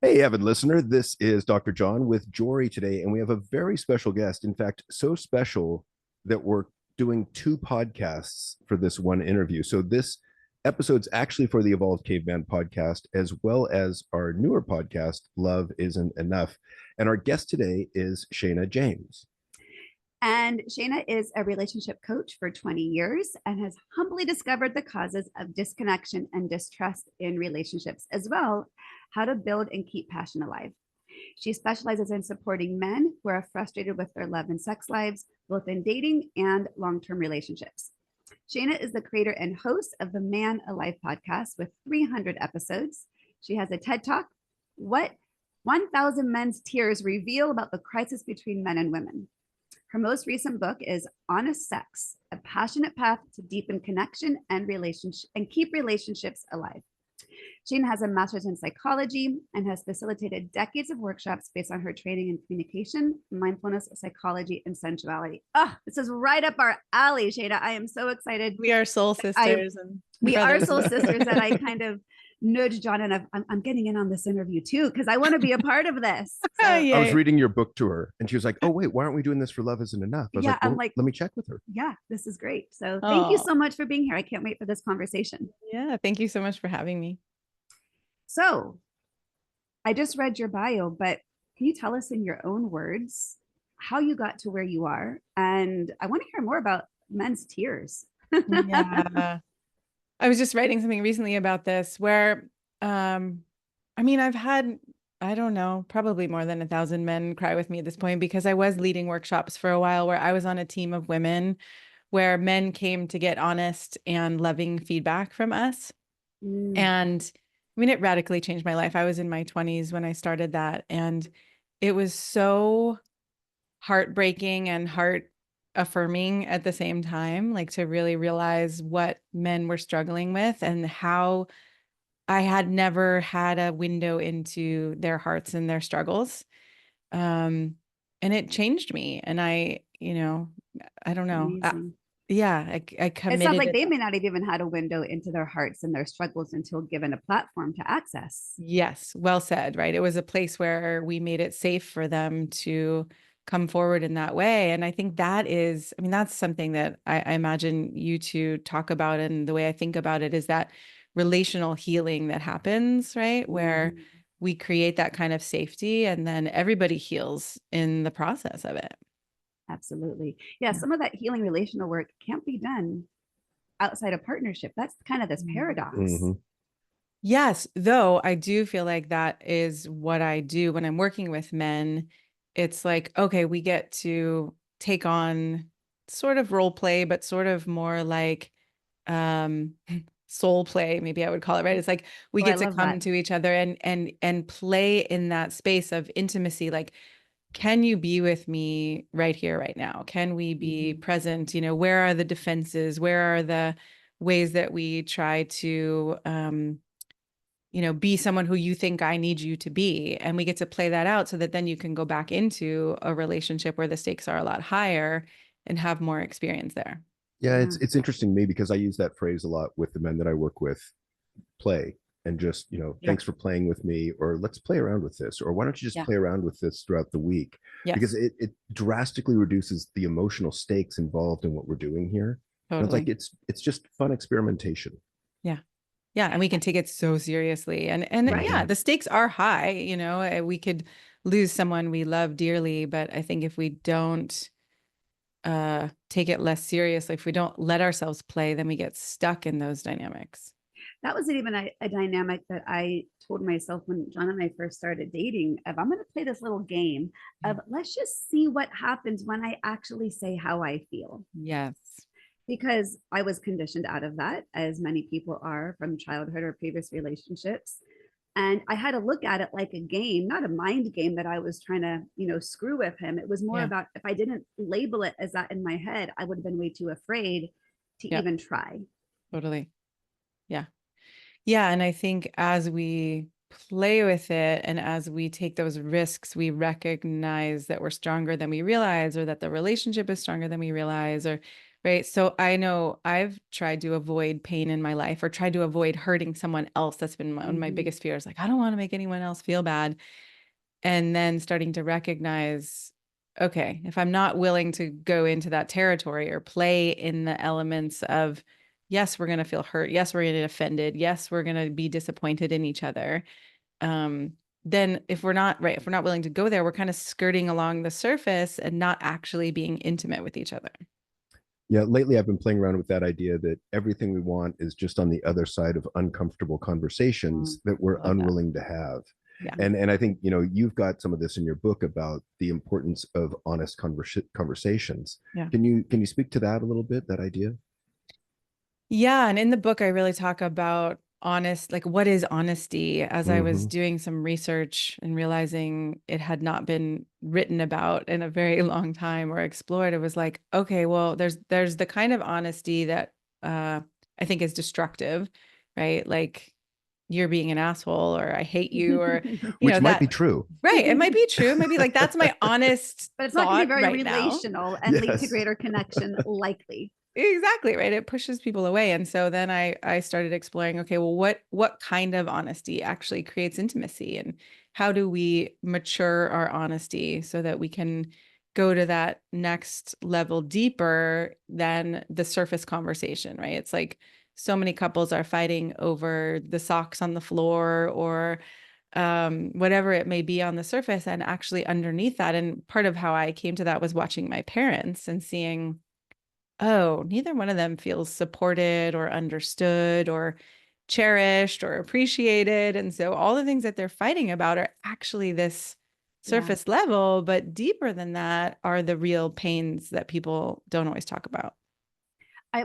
Hey, avid listener. This is Dr. John with Joree today, and we have a very special guest. In fact, so special that we're doing two podcasts for this one interview. So, this episode's actually for the Evolved Caveman podcast, as well as our newer podcast, Love Isn't Enough. And our guest today is Shana James. And Shana is a relationship coach for 20 years and has humbly discovered the causes of disconnection and distrust in relationships, as well how to build and keep passion alive. She specializes in supporting men who are frustrated with their love and sex lives, both in dating and long-term relationships. Shana is the creator and host of the Man Alive podcast with 300 episodes. She has a TED Talk, What 1,000 Men's Tears Reveal About the Crisis Between Men and Women. Her most recent book is Honest Sex, a passionate path to deepen connection and relationship and keep relationships alive. Shana has a master's in psychology and has facilitated decades of workshops based on her training in communication, mindfulness, psychology, and sensuality. Oh, this is right up our alley, Shana. I am so excited. We are soul sisters and we brothers. are soul sisters that I kind of nudge John and I'm getting in on this interview too because I want to be a part of this. So, I was reading your book to her, and she was like, "Oh wait, why aren't we doing this for Love Isn't Enough?" I was yeah, well, let me check with her. Yeah, this is great. So thank you so much for being here. I can't wait for this conversation. Yeah, thank you so much for having me. So I just read your bio, but can you tell us in your own words how you got to where you are? And I want to hear more about men's tears. Yeah. I was just writing something recently about this where, I mean, I've had, I don't know, probably more than 1,000 men cry with me at this point because I was leading workshops for a while where I was on a team of women where men came to get honest and loving feedback from us. And I mean, it radically changed my life. I was in my 20s when I started that. And it was so heartbreaking and heart affirming at the same time, like to really realize what men were struggling with and how I had never had a window into their hearts and their struggles. And it changed me. And I don't know. I committed. It sounds like they may not have even had a window into their hearts and their struggles until given a platform to access. Yes, well said, right? It was a place where we made it safe for them to come forward in that way. And I think that is, I mean, that's something that I imagine you two talk about. And the way I think about it is that relational healing that happens, right? Where we create that kind of safety and then everybody heals in the process of it. Absolutely. Yeah, some of that healing relational work can't be done outside of partnership. That's kind of this paradox. Yes, though I do feel like that is what I do when I'm working with men. It's like, okay, we get to take on sort of role play, but sort of more like soul play, maybe I would call it, right? It's like we get to come to each other and play in that space of intimacy. Like, can you be with me right here, right now? Can we be present? You know, where are the defenses? Where are the ways that we try to be someone who you think I need you to be? And we get to play that out so that then you can go back into a relationship where the stakes are a lot higher and have more experience there. Yeah, it's interesting to me because I use that phrase a lot with the men that I work with, play, and just, thanks for playing with me, or let's play around with this, or why don't you just play around with this throughout the week? Because it drastically reduces the emotional stakes involved in what we're doing here. Totally. And it's just fun experimentation. Yeah. Yeah. And we can take it so seriously. And yeah, the stakes are high. We could lose someone we love dearly, but I think if we don't take it less seriously, if we don't let ourselves play, then we get stuck in those dynamics. That wasn't even a dynamic that I told myself when John and I first started dating, of I'm going to play this little game of let's just see what happens when I actually say how I feel. Yes. Because I was conditioned out of that, as many people are from childhood or previous relationships. And I had to look at it like a game, not a mind game that I was trying to, screw with him. It was more about if I didn't label it as that in my head, I would have been way too afraid to even try. Totally. Yeah. Yeah. And I think as we play with it and as we take those risks, we recognize that we're stronger than we realize, or that the relationship is stronger than we realize, or Right. So I know I've tried to avoid pain in my life or tried to avoid hurting someone else. That's been one of my biggest fears. Like, I don't want to make anyone else feel bad. And then starting to recognize, okay, if I'm not willing to go into that territory or play in the elements of, yes, we're going to feel hurt. Yes, we're going to get offended. Yes, we're going to be disappointed in each other. Then if we're not right, if we're not willing to go there, we're kind of skirting along the surface and not actually being intimate with each other. Yeah, lately I've been playing around with that idea that everything we want is just on the other side of uncomfortable conversations that we're unwilling to have. Yeah. And I think, you know, you've got some of this in your book about the importance of honest conversations. Yeah. Can you speak to that a little bit, that idea? Yeah. And in the book, I really talk about like what is honesty, as I was Mm-hmm. doing some research and realizing it had not been written about in a very long time or explored. It was like, okay, well, there's the kind of honesty that I think is destructive, right? Like you're being an asshole or I hate you or, Which might that, be true. right. It might be true. It might be like, that's my honest But it's not going to be thought very right now. relational and lead to Yes. greater connection, likely. Exactly, right. It pushes people away. And so then I started exploring, okay, well, what kind of honesty actually creates intimacy and how do we mature our honesty so that we can go to that next level deeper than the surface conversation, right? It's like so many couples are fighting over the socks on the floor or whatever it may be on the surface and actually underneath that. And part of how I came to that was watching my parents and seeing, oh, neither one of them feels supported or understood or cherished or appreciated. And so all the things that they're fighting about are actually this surface level, but deeper than that are the real pains that people don't always talk about.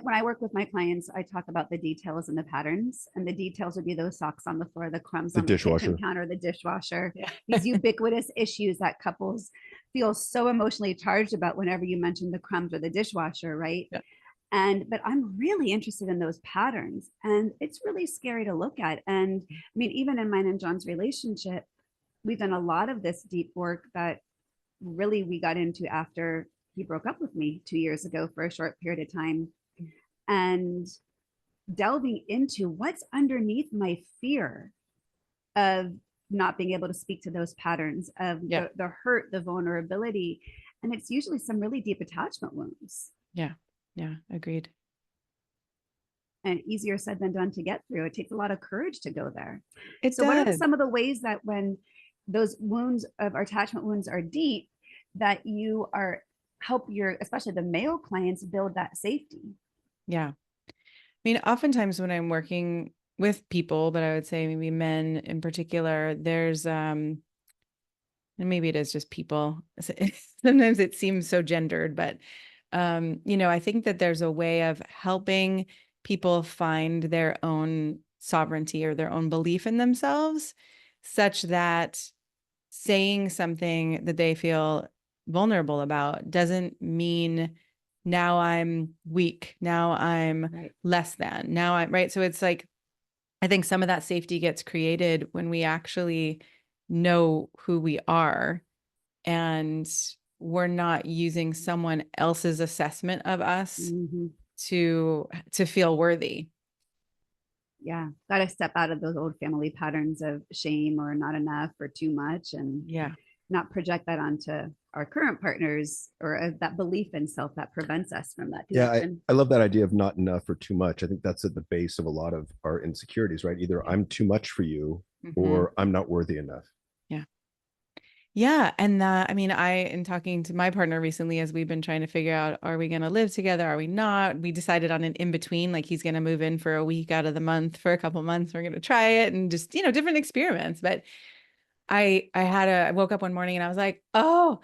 When I work with my clients, I talk about the details and the patterns. And the details would be those socks on the floor, the crumbs The on the kitchen dishwasher. counter, the dishwasher, Yeah. these ubiquitous issues that couples feel so emotionally charged about whenever you mention the crumbs or the dishwasher, right? Yeah. But I'm really interested in those patterns. And it's really scary to look at. And I mean, even in mine and John's relationship, we've done a lot of this deep work that really we got into after he broke up with me 2 years ago for a short period of time. And delving into what's underneath my fear of not being able to speak to those patterns of the hurt, the vulnerability. And it's usually some really deep attachment wounds. Yeah. Yeah. Agreed. And easier said than done to get through. It takes a lot of courage to go there. So what are some of the ways that when those wounds of attachment wounds are deep, that you are help your, especially the male clients, build that safety? Yeah. I mean, oftentimes when I'm working with people, but I would say maybe men in particular, there's, and maybe it is just people. Sometimes it seems so gendered, but, I think that there's a way of helping people find their own sovereignty or their own belief in themselves, such that saying something that they feel vulnerable about doesn't mean now I'm weak, now I'm less than, now I'm right. So it's like, I think some of that safety gets created when we actually know who we are and we're not using someone else's assessment of us to feel worthy. Yeah, got to step out of those old family patterns of shame or not enough or too much, and not project that onto our current partners or that belief in self that prevents us from that connection. I love that idea of not enough or too much. I think that's at the base of a lot of our insecurities, right? Either I'm too much for you or I'm not worthy enough. Yeah. And I mean, in talking to my partner recently, as we've been trying to figure out, are we going to live together? Are we not? We decided on an in-between, like he's going to move in for a week out of the month for a couple of months. We're going to try it and just, different experiments. But I woke up one morning and I was like, oh,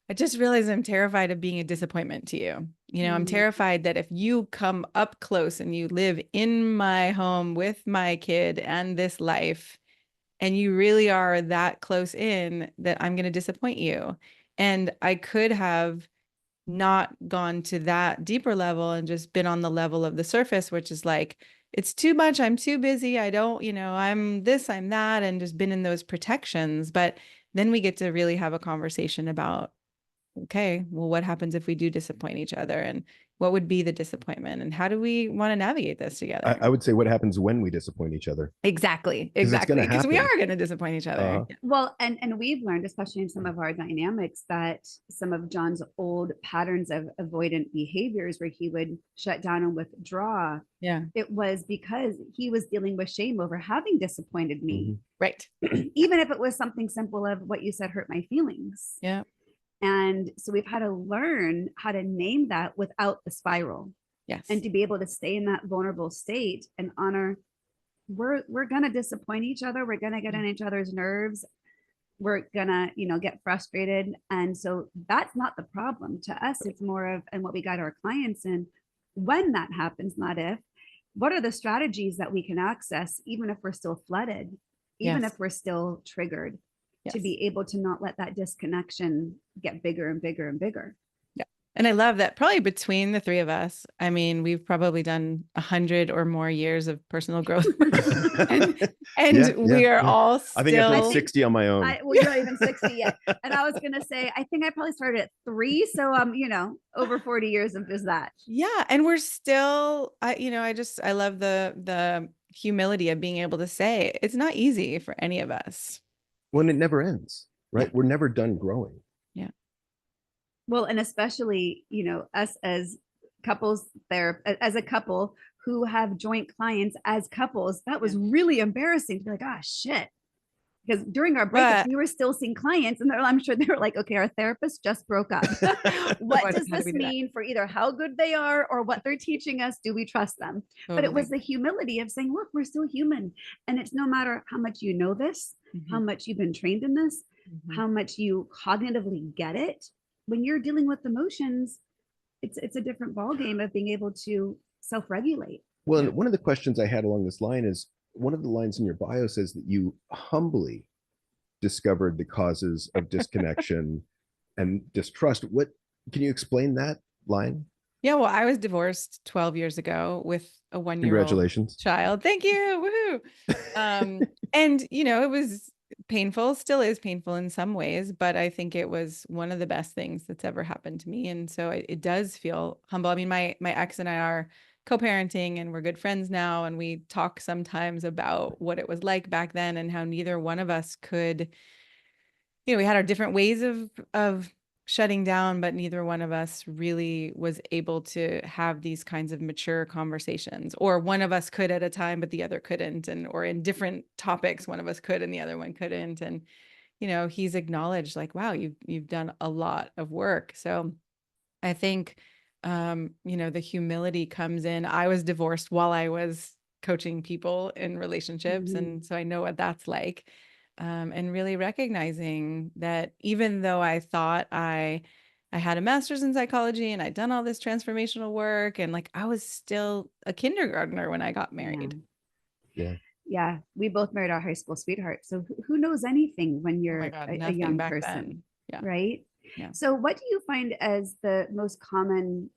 I just realized I'm terrified of being a disappointment to you. I'm terrified that if you come up close and you live in my home with my kid and this life, and you really are that close in, that I'm going to disappoint you. And I could have not gone to that deeper level and just been on the level of the surface, which is like, it's too much. I'm too busy. I don't, I'm this, I'm that, and just been in those protections. But then we get to really have a conversation about, okay, well, what happens if we do disappoint each other? And, what would be the disappointment, and how do we want to navigate this together? I would say what happens when we disappoint each other. Exactly. 'Cause it's gonna Because we happen. are going to disappoint each other. Uh-huh. Well, and we've learned, especially in some of our dynamics, that some of John's old patterns of avoidant behaviors where he would shut down and withdraw, Yeah. it was because he was dealing with shame over having disappointed me, Right. even if it was something simple of what you said hurt my feelings. Yeah. And so we've had to learn how to name that without the spiral, Yes. and to be able to stay in that vulnerable state and honor we're gonna disappoint each other. We're gonna get on each other's nerves. We're gonna, get frustrated. And so that's not the problem. To us, it's more of, and what we guide our clients in, when that happens, not if, what are the strategies that we can access, even if we're still flooded, even Yes. if we're still triggered, to Yes. be able to not let that disconnection get bigger and bigger and bigger. And I love that probably between the three of us, I mean, we've probably done 100 or more years of personal growth. and we are all still. I think I've done 60 on my own. Well, you're not even 60 yet. And I was going to say, I think I probably started at 3. So, over 40 years of just that. Yeah. And we're still, I love the humility of being able to say it's not easy for any of us. When it never ends, right? Yeah. We're never done growing. Yeah. Well, and especially, us as couples there, as a couple who have joint clients as couples, that was really embarrassing to be like, ah, shit. Because during our breakups, we were still seeing clients, and I'm sure they were like, okay, our therapist just broke up. What does this mean for either how good they are or what they're teaching us? Do we trust them? Totally. But it was the humility of saying, look, we're still human. And it's no matter how much you know this, how much you've been trained in this, how much you cognitively get it. When you're dealing with emotions, it's a different ballgame of being able to self-regulate. Well, and one of the questions I had along this line is, one of the lines in your bio says that you humbly discovered the causes of disconnection and distrust. What can you explain that line? Yeah, well, I was divorced 12 years ago with a 1-year-old Congratulations. child. Thank you. Woohoo. And it was painful, still is painful in some ways, but I think it was one of the best things that's ever happened to me. And so it does feel humble. I mean, my ex and I are co-parenting, and we're good friends now. And we talk sometimes about what it was like back then and how neither one of us could, we had our different ways of shutting down, but neither one of us really was able to have these kinds of mature conversations, or one of us could at a time, but the other couldn't. Or in different topics, one of us could and the other one couldn't. And, he's acknowledged like, wow, you've done a lot of work. So I think, the humility comes in. I was divorced while I was coaching people in relationships. And so I know what that's like. And really recognizing that even though I thought I had a master's in psychology and I'd done all this transformational work, and like I was still a kindergartner when I got married. Yeah. We both married our high school sweetheart. So who knows anything when you're a young person, right? Yeah. So what do you find as the most common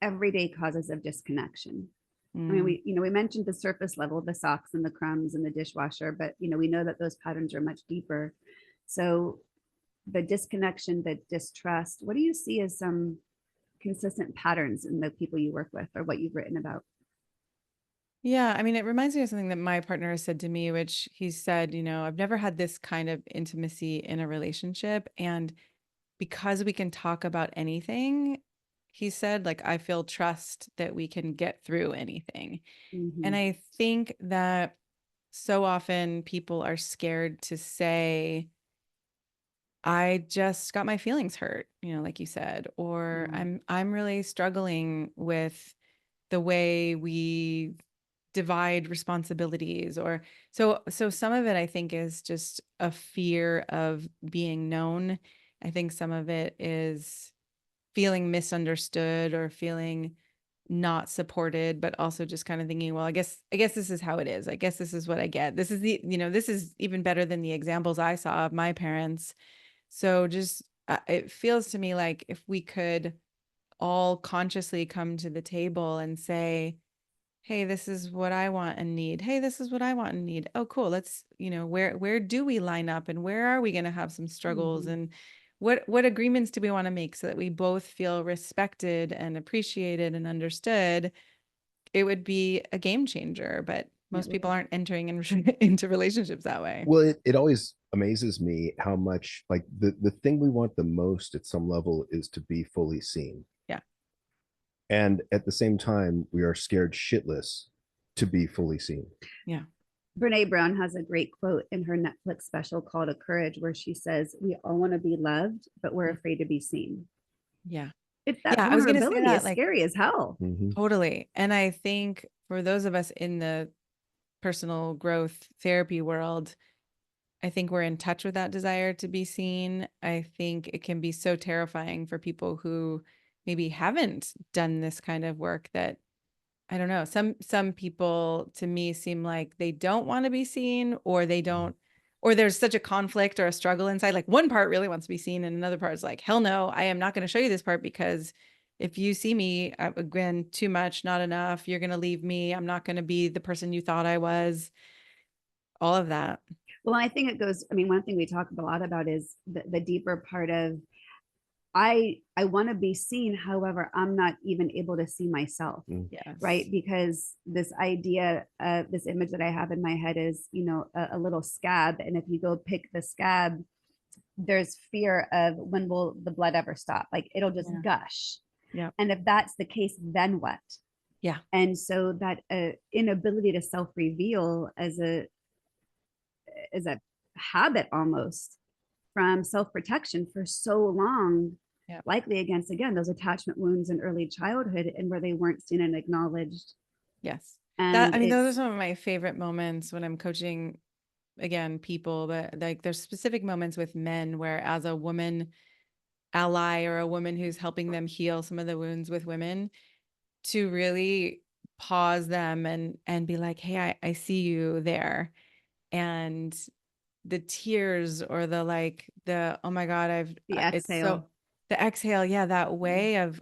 everyday causes of disconnection? I mean, we mentioned the surface level, the socks and the crumbs and the dishwasher, but we know that those patterns are much deeper. So the disconnection, the distrust, what do you see as some consistent patterns in the people you work with, or what you've written about? Yeah, I mean, it reminds me of something that my partner has said to me, which he said, I've never had this kind of intimacy in a relationship. And because we can talk about anything, he said, like, I feel trust that we can get through anything. And I think that so often people are scared to say, I just got my feelings hurt, like you said, or I'm really struggling with the way we divide responsibilities, or so some of it I think is just a fear of being known. I think some of it is feeling misunderstood or feeling not supported, but also just kind of thinking, well, I guess this is how it is. I guess this is what I get. This is this is even better than the examples I saw of my parents. So just it feels to me like if we could all consciously come to the table and say, hey, this is what I want and need. Hey, this is what I want and need. Oh, cool. Let's, where do we line up, and where are we going to have some struggles, and what agreements do we want to make so that we both feel respected and appreciated and understood? It would be a game changer, but most people aren't entering into relationships that way. Well, it always amazes me how much, like, the thing we want the most at some level is to be fully seen. Yeah. And at the same time, we are scared shitless to be fully seen. Yeah. Brene Brown has a great quote in her Netflix special called A Courage, where she says, "We all want to be loved, but we're afraid to be seen." Yeah. That I was going to say vulnerability that, is like, scary as hell. totally. And I think for those of us in the personal growth therapy world, I think we're in touch with that desire to be seen. I think it can be so terrifying for people who maybe haven't done this kind of work that, I don't know, some people to me seem like they don't want to be seen, or they don't, or there's such a conflict or a struggle inside. Like one part really wants to be seen and another part is like, hell no, I am not going to show you this part, because if you see me, again, too much, not enough, you're going to leave me. I'm not going to be the person you thought I was. All of that. Well, I think it goes, I mean, one thing we talk a lot about is the deeper part of, I want to be seen. However, I'm not even able to see myself. Yes. Right. Because this idea, this image that I have in my head is, a little scab. And if you go pick the scab, there's fear of, when will the blood ever stop? Like it'll just gush. Yeah. And if that's the case, then what? Yeah. And so that inability to self-reveal as a habit almost from self-protection for so long, likely against, again, those attachment wounds in early childhood, and where they weren't seen and acknowledged. Yes. And those are some of my favorite moments when I'm coaching, again, people, but like there's specific moments with men where, as a woman ally or a woman who's helping them heal some of the wounds with women, to really pause them and be like, hey, I see you there. And the tears, or the oh my God, the it's exhale. so, the exhale. Yeah. That way of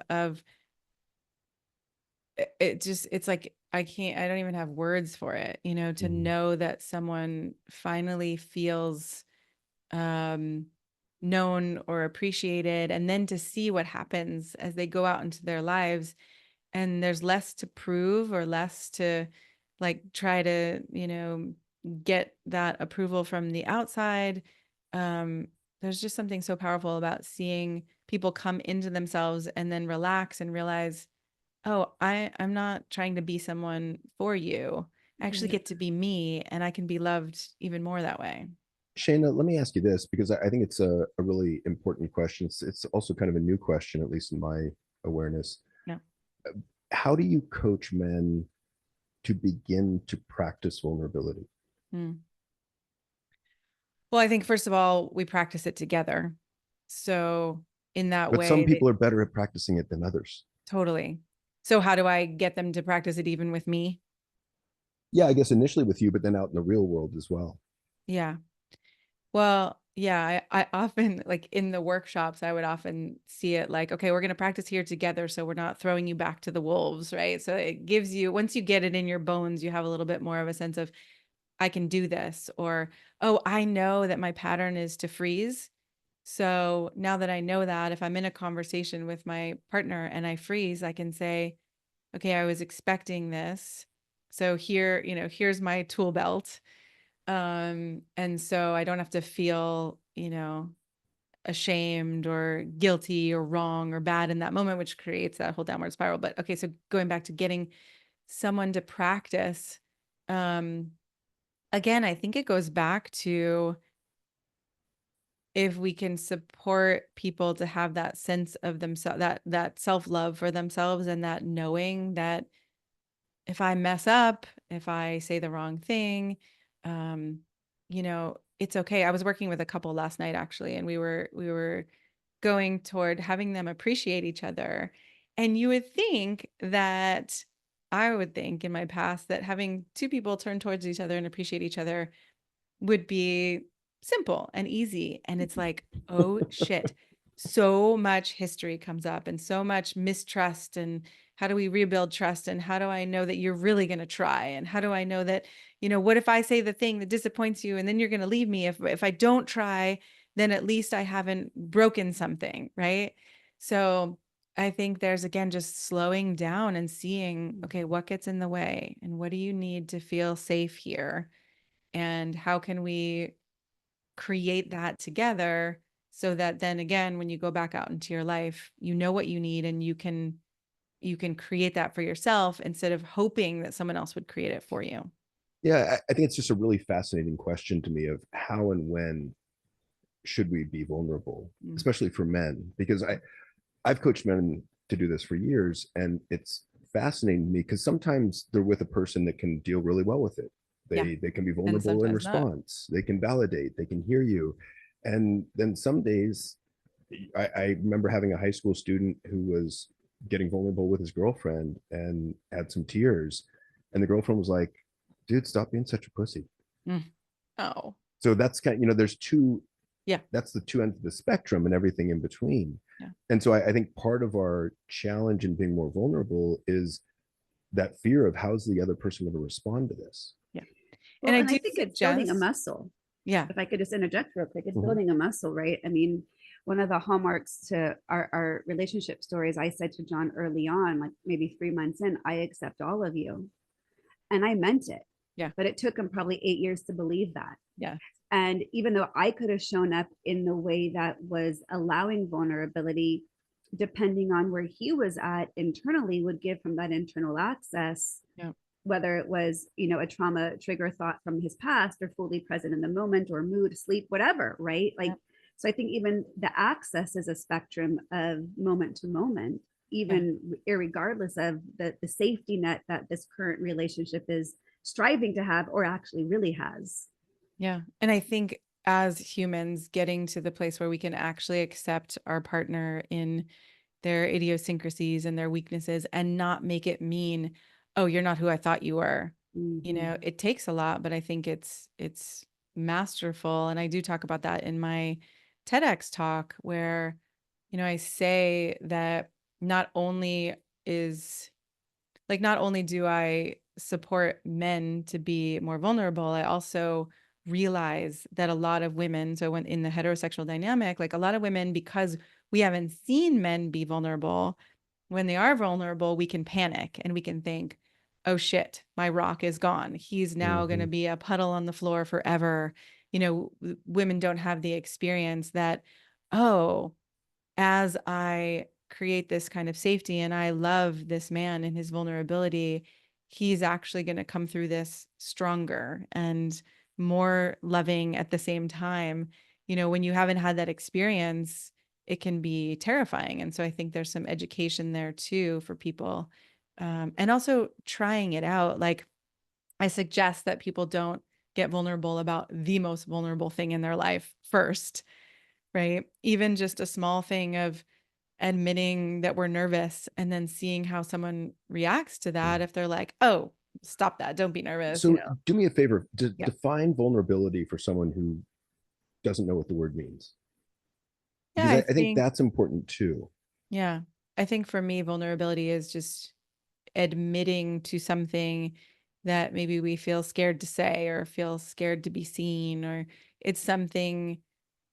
it just, it's like, I don't even have words for it, to know that someone finally feels known or appreciated, and then to see what happens as they go out into their lives, and there's less to prove or less to try to, get that approval from the outside. There's just something so powerful about seeing people come into themselves and then relax and realize, oh, I'm not trying to be someone for you. I actually get to be me, and I can be loved even more that way. Shana, let me ask you this, because I think it's a really important question. It's also kind of a new question, at least in my awareness. Yeah. How do you coach men to begin to practice vulnerability? Well, I think first of all, we practice it together. So in that But way, some people are better at practicing it than others. Totally. So how do I get them to practice it even with me? Yeah, I guess initially with you, but then out in the real world as well. Yeah. Well, yeah, I often, like in the workshops, I would often see it like, okay, we're going to practice here together, so we're not throwing you back to the wolves, right? So it gives you, once you get it in your bones, you have a little bit more of a sense of, I can do this, or, oh, I know that my pattern is to freeze. So now that I know that, if I'm in a conversation with my partner and I freeze, I can say, okay, I was expecting this. So here, here's my tool belt. And so I don't have to feel, ashamed or guilty or wrong or bad in that moment, which creates that whole downward spiral. But okay, so going back to getting someone to practice, again, I think it goes back to, if we can support people to have that sense of themselves, that self-love for themselves, and that knowing that if I mess up, if I say the wrong thing, it's okay. I was working with a couple last night, actually, and we were going toward having them appreciate each other. And you would think that, I would think in my past, that having two people turn towards each other and appreciate each other would be simple and easy. And it's like, oh shit. So much history comes up, and so much mistrust, and how do we rebuild trust? And how do I know that you're really going to try? And how do I know that, what if I say the thing that disappoints you and then you're going to leave me? If I don't try, then at least I haven't broken something, right? So I think there's, again, just slowing down and seeing, okay, what gets in the way and what do you need to feel safe here? And how can we create that together so that then again, when you go back out into your life, you know what you need and you can create that for yourself instead of hoping that someone else would create it for you. Yeah, I think it's just a really fascinating question to me of how and when should we be vulnerable, especially for men, because I've coached men to do this for years, and it's fascinating to me because sometimes they're with a person that can deal really well with it. They can be vulnerable in response. They can validate. They can hear you, and then some days, I remember having a high school student who was getting vulnerable with his girlfriend and had some tears, and the girlfriend was like, "Dude, stop being such a pussy." Oh, so that's kind of, there's two. Yeah, that's the two ends of the spectrum and everything in between. Yeah. And so I think part of our challenge in being more vulnerable is that fear of how's the other person going to respond to this. Yeah. Well, and I think it's building a muscle. Yeah. If I could just interject real quick, it's building a muscle, right? I mean, one of the hallmarks to our relationship stories, I said to John early on, like maybe 3 months in, I accept all of you. And I meant it. Yeah. But it took him probably 8 years to believe that. Yeah. And even though I could have shown up in the way that was allowing vulnerability, depending on where he was at internally, would give him that internal access. Yeah. Whether it was, a trauma trigger thought from his past or fully present in the moment or mood, sleep, whatever, right? Like, so I think even the access is a spectrum of moment to moment, even irregardless of the safety net that this current relationship is striving to have or actually really has. Yeah. And I think as humans, getting to the place where we can actually accept our partner in their idiosyncrasies and their weaknesses and not make it mean, oh, you're not who I thought you were. It takes a lot, but I think it's masterful. And I do talk about that in my TEDx talk where, I say that not only do I support men to be more vulnerable, I also realize that a lot of women, so when in the heterosexual dynamic, like a lot of women, because we haven't seen men be vulnerable, when they are vulnerable, we can panic and we can think, oh shit, my rock is gone. He's now going to be a puddle on the floor forever. Women don't have the experience that, oh, as I create this kind of safety and I love this man and his vulnerability, he's actually going to come through this stronger and more loving at the same time. When you haven't had that experience, it can be terrifying. And so I think there's some education there too for people. And also trying it out. Like I suggest that people don't get vulnerable about the most vulnerable thing in their life first, right? Even just a small thing of admitting that we're nervous and then seeing how someone reacts to that. If they're like, oh, stop that, don't be nervous. So do me a favor, define vulnerability for someone who doesn't know what the word means. Because I think that's important too. Yeah. I think for me, vulnerability is just admitting to something that maybe we feel scared to say or feel scared to be seen, or it's something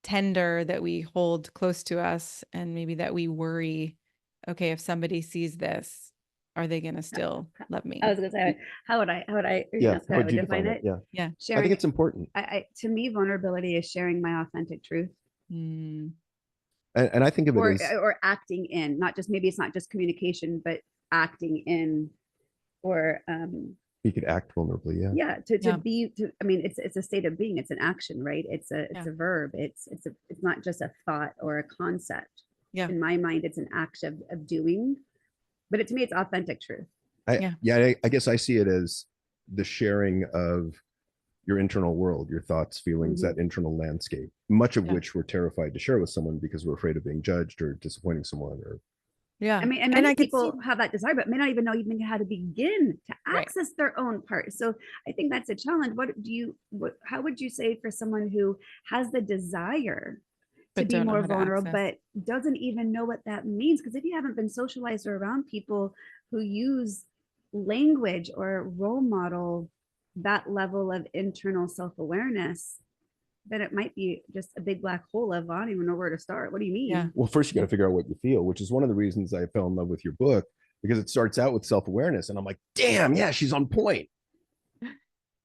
tender that we hold close to us and maybe that we worry, okay, if somebody sees this, are they going to still love me? I was going to say, how would I how would you define it? Yeah. Sharing, I think it's important. To me, vulnerability is sharing my authentic truth. And I think of it as, or acting in, not just, maybe it's not just communication, but acting in, or you could act vulnerably. I mean, it's a state of being. It's an action, right? It's a verb. It's not just a thought or a concept. In my mind, it's an act of doing, but to me, it's authentic truth. I guess I see it as the sharing of your internal world, your thoughts, feelings, that internal landscape, much of which we're terrified to share with someone because we're afraid of being judged or disappointing someone. Or I mean, and many people have that desire, but may not even know even how to begin to access their own part. So I think that's a challenge. How would you say for someone who has the desire to be more vulnerable, but doesn't even know what that means? Because if you haven't been socialized or around people who use language or role model that level of internal self-awareness, then it might be just a big black hole of, I don't even know where to start. What do you mean? Yeah. Well, first you got to figure out what you feel, which is one of the reasons I fell in love with your book, because it starts out with self-awareness. And I'm like, damn, yeah, she's on point.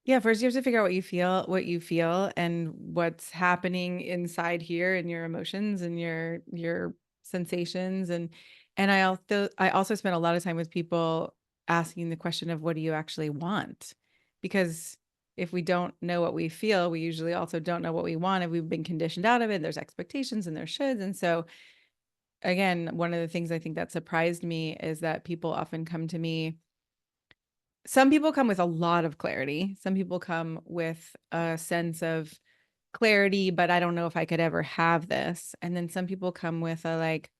Yeah, first you have to figure out what you feel and what's happening inside here and your emotions and your sensations. And I also spend a lot of time with people asking the question of what do you actually want? Because if we don't know what we feel, we usually also don't know what we want. If we've been conditioned out of it, there's expectations and there shoulds. And so again, one of the things I think that surprised me is that people often come to me. Some people come with a lot of clarity. Some people come with a sense of clarity, but I don't know if I could ever have this. And then some people come with a like,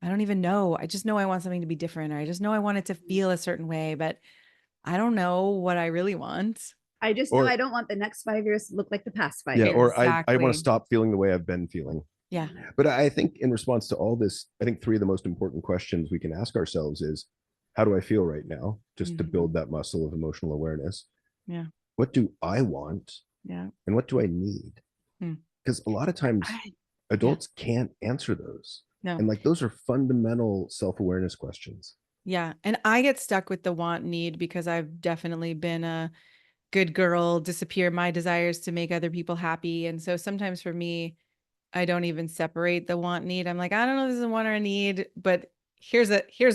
I don't even know. I just know I want something to be different, or I just know I want it to feel a certain way, but I don't know what I really want. I just know I don't want the next 5 years to look like the past 5 years. Or I want Exactly. to stop feeling the way I've been feeling. Yeah. But I think in response to all this, I think three of the most important questions we can ask ourselves is, how do I feel right now? Just to build that muscle of emotional awareness. Yeah. What do I want? Yeah. And what do I need? Because a lot of times adults can't answer those. No. And like those are fundamental self-awareness questions. Yeah. And I get stuck with the want need because I've definitely been a good girl, disappear my desires to make other people happy. And so sometimes for me, I don't even separate the want need. I'm like, I don't know if this is a want or a need, but here's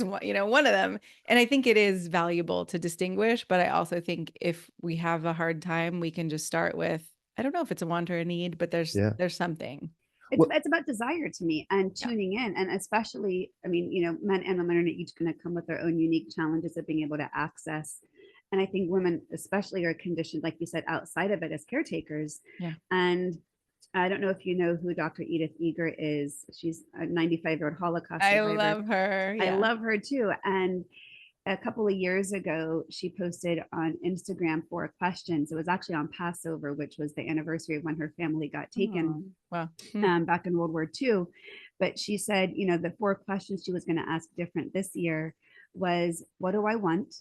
one, one of them. And I think it is valuable to distinguish, but I also think if we have a hard time, we can just start with, I don't know if it's a want or a need, but there's something. It's about desire to me and tuning in. And especially, I mean, men and women are each going to come with their own unique challenges of being able to access. And I think women especially are conditioned, like you said, outside of it as caretakers. Yeah. And I don't know if you know who Dr. Edith Eger is. She's a 95-year-old Holocaust survivor. I love her. Yeah. I love her too. And a couple of years ago, she posted on Instagram 4 questions. It was actually on Passover, which was the anniversary of when her family got taken back in World War II. But she said, the 4 questions she was going to ask different this year was, what do I want?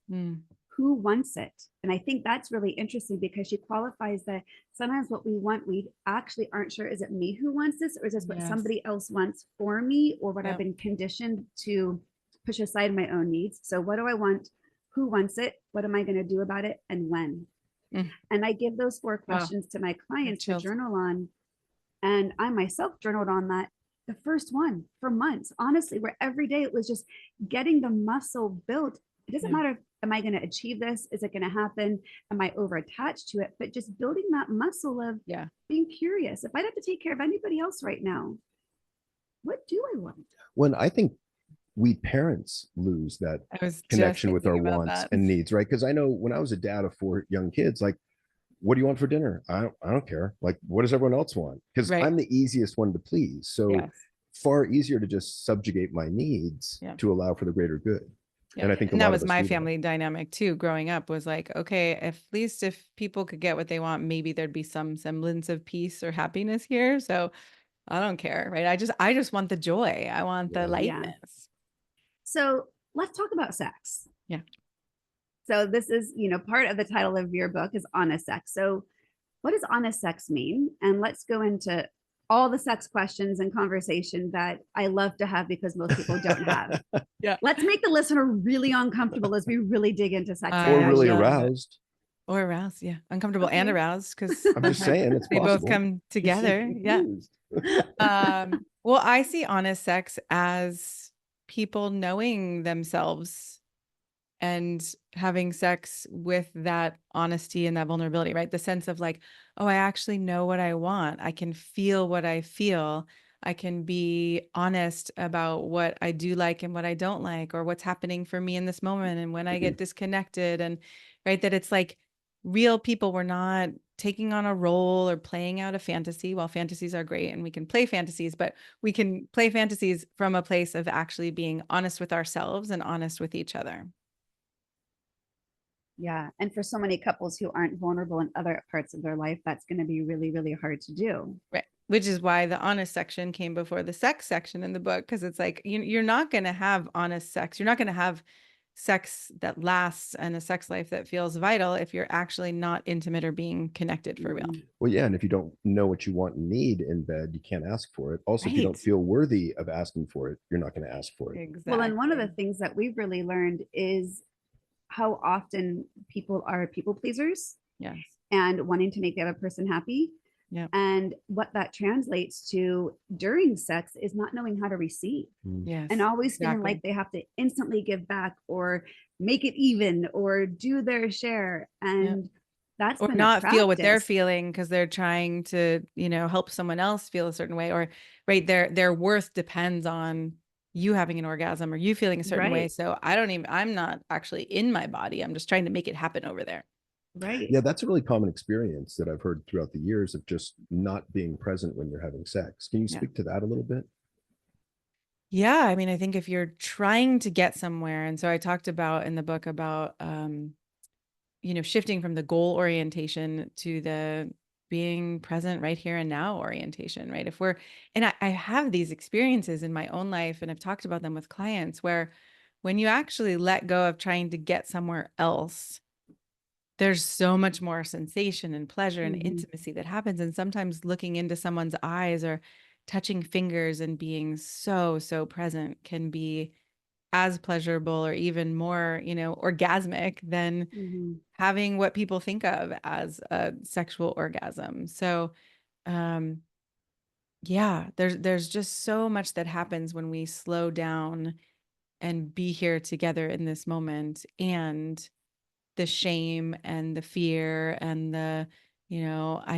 Who wants it? And I think that's really interesting because she qualifies that sometimes what we want, we actually aren't sure, is it me who wants this, or is this what somebody else wants for me, or what I've been conditioned to push aside my own needs. So what do I want? Who wants it? What am I going to do about it? And when? And I give those 4 questions to my clients to journal on. And I myself journaled on that, the first one, for months, honestly, where every day it was just getting the muscle built. It doesn't matter, am I going to achieve this? Is it going to happen? Am I over attached to it? But just building that muscle of being curious. If I'd have to take care of anybody else right now, what do I want? When I think we parents lose that connection with our wants and needs, right? Because I know when I was a dad of 4 young kids, like, what do you want for dinner? I don't care. Like, what does everyone else want? Because I'm the easiest one to please. So far easier to just subjugate my needs to allow for the greater good. And I think that was my family dynamic too. Growing up was like, okay, at least if people could get what they want, maybe there'd be some semblance of peace or happiness here. So I don't care, right? I just want the joy. I want the lightness. So let's talk about sex. Yeah. So this is, part of the title of your book is honest sex. So what does honest sex mean? And let's go into all the sex questions and conversation that I love to have because most people don't have. Let's make the listener really uncomfortable as we really dig into sex. Or really aroused. Or aroused, uncomfortable and aroused, because I'm just saying it's they possible. both come together. Well, I see honest sex as people knowing themselves and having sex with that honesty and that vulnerability, right? The sense of like, oh, I actually know what I want. I can feel what I feel. I can be honest about what I do like and what I don't like, or what's happening for me in this moment. And when I get disconnected, and right, that it's like real people. We're not taking on a role or playing out a fantasy. While fantasies are great and we can play fantasies, but we can play fantasies from a place of actually being honest with ourselves and honest with each other. Yeah. And for so many couples who aren't vulnerable in other parts of their life, that's going to be really, really hard to do. Right. Which is why the honest section came before the sex section in the book. Because it's like, you're not going to have honest sex. You're not going to have sex that lasts and a sex life that feels vital if you're actually not intimate or being connected for real. Well, yeah. And if you don't know what you want and need in bed, you can't ask for it. Also, if you Right. don't feel worthy of asking for it, you're not going to ask for it. Exactly. Well, and one of the things that we've really learned is how often people are people pleasers Yes. and wanting to make the other person happy. Yeah. And what that translates to during sex is not knowing how to receive Yes. and always feeling like they have to instantly give back or make it even or do their share. And that's or been not feel what they're practice. feeling because they're trying to, help someone else feel a certain way, or right, their worth depends on you having an orgasm or you feeling a certain way. Right. So I'm not actually in my body. I'm just trying to make it happen over there. Right. Yeah, that's a really common experience that I've heard throughout the years of just not being present when you're having sex. Can you Yeah. speak to that a little bit? Yeah, I mean, I think if you're trying to get somewhere, and so I talked about in the book about shifting from the goal orientation to the being present right here and now orientation, right? And I have these experiences in my own life, and I've talked about them with clients, where when you actually let go of trying to get somewhere else, there's so much more sensation and pleasure and intimacy that happens. And sometimes looking into someone's eyes or touching fingers and being so, so present can be as pleasurable or even more, orgasmic than having what people think of as a sexual orgasm. So, yeah, there's just so much that happens when we slow down and be here together in this moment. And the shame and the fear and I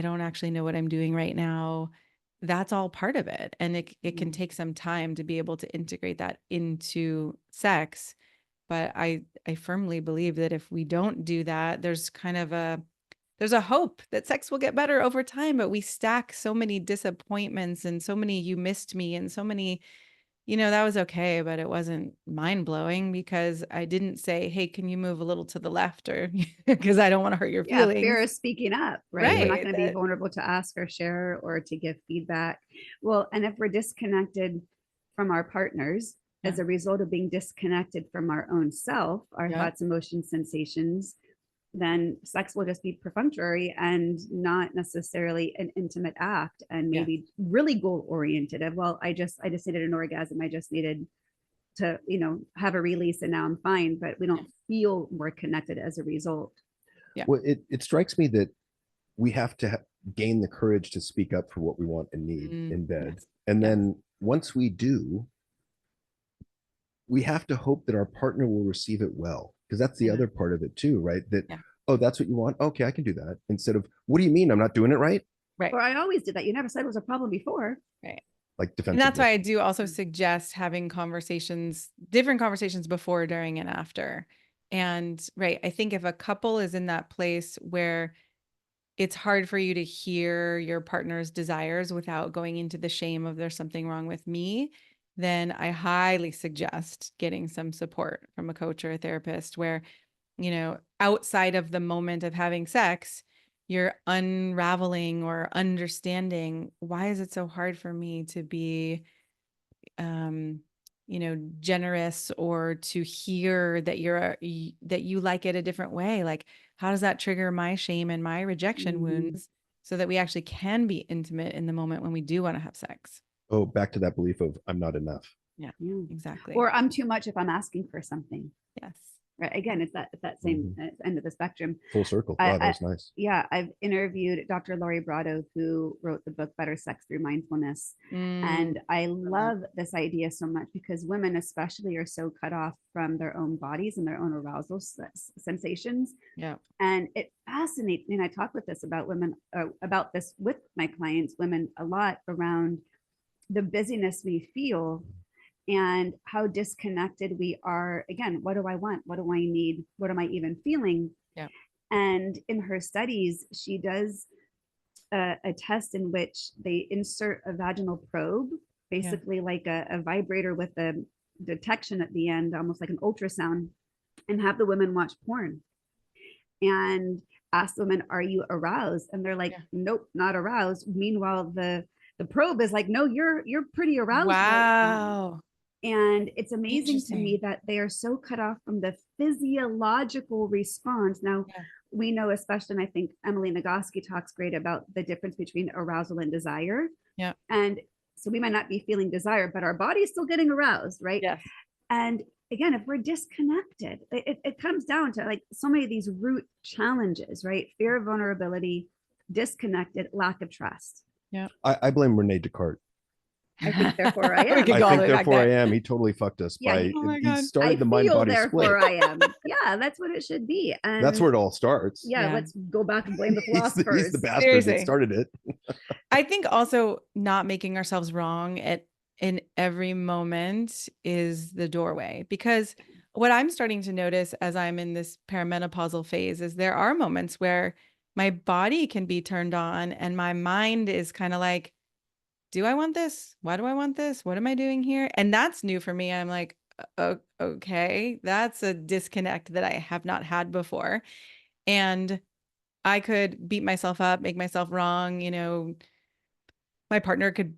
don't actually know what I'm doing right now. That's all part of it. And it can take some time to be able to integrate that into sex. But I firmly believe that if we don't do that, there's a hope that sex will get better over time, but we stack so many disappointments and so many you missed me and so many, that was okay, but it wasn't mind blowing because I didn't say, hey, can you move a little to the left, or because I don't want to hurt your feelings. Fear of speaking up, right? We're not going to be That- vulnerable to ask or share or to give feedback. Well, and if we're disconnected from our partners as a result of being disconnected from our own self, our thoughts, emotions, sensations, then sex will just be perfunctory and not necessarily an intimate act, and maybe really goal oriented of, well, I just needed an orgasm. I just needed to, have a release and now I'm fine, but we don't feel more connected as a result. Yeah. Well, it strikes me that we have to gain the courage to speak up for what we want and need in bed. Yes. And then once we do, we have to hope that our partner will receive it well, because that's the other part of it too, right? That, oh, that's what you want? Okay, I can do that. Instead of, what do you mean I'm not doing it right? Right. Or I always did that. You never said it was a problem before. Right. Like defensiveness. And that's why I do also suggest having different conversations before, during, and after. And right, I think if a couple is in that place where it's hard for you to hear your partner's desires without going into the shame of there's something wrong with me, then I highly suggest getting some support from a coach or a therapist where, outside of the moment of having sex, you're unraveling or understanding, why is it so hard for me to be generous, or to hear that that you like it a different way. Like, how does that trigger my shame and my rejection wounds, so that we actually can be intimate in the moment when we do want to have sex? Oh, back to that belief of I'm not enough. Yeah, exactly. Or I'm too much if I'm asking for something. Yes. Right. Again, it's that same end of the spectrum. Full circle. Wow, that was nice. Yeah. I've interviewed Dr. Laurie Brotto, who wrote the book Better Sex Through Mindfulness. And I love this idea so much because women especially are so cut off from their own bodies and their own arousal sensations. Yeah. And it fascinates me. And I talk with this about women, about this with my clients, women, a lot around the busyness we feel and how disconnected we are. Again, what do I want? What do I need? What am I even feeling? Yeah. And in her studies, she does a test in which they insert a vaginal probe, basically like a vibrator with a detection at the end, almost like an ultrasound, and have the women watch porn and ask the women, are you aroused? And they're like, nope, not aroused. Meanwhile, the probe is like, no, you're pretty aroused. Wow. Right. And it's amazing to me that they are so cut off from the physiological response. Now, Yeah. we know, especially, and I think Emily Nagoski talks great about the difference between arousal and desire. Yeah. And so we might not be feeling desire, but our body is still getting aroused, right? Yes. And again, if we're disconnected, it comes down to like so many of these root challenges, right? Fear of vulnerability, disconnected, lack of trust. Yeah. I blame Rene Descartes. I think therefore I We am. could I go all think the way back therefore I there. am. He totally fucked us Yeah, by Oh my he God. started the I mind feel body split. therefore I am. Yeah, that's what it should be. And That's where it all starts. yeah, Yeah. let's go back and blame the He's the philosophers. bastard Seriously. that started it. I think also not making ourselves wrong in every moment is the doorway, because what I'm starting to notice as I'm in this perimenopausal phase is there are moments where my body can be turned on and my mind is kind of like, do I want this? Why do I want this? What am I doing here? And that's new for me. I'm like, okay, that's a disconnect that I have not had before. And I could beat myself up, make myself wrong. You know, my partner could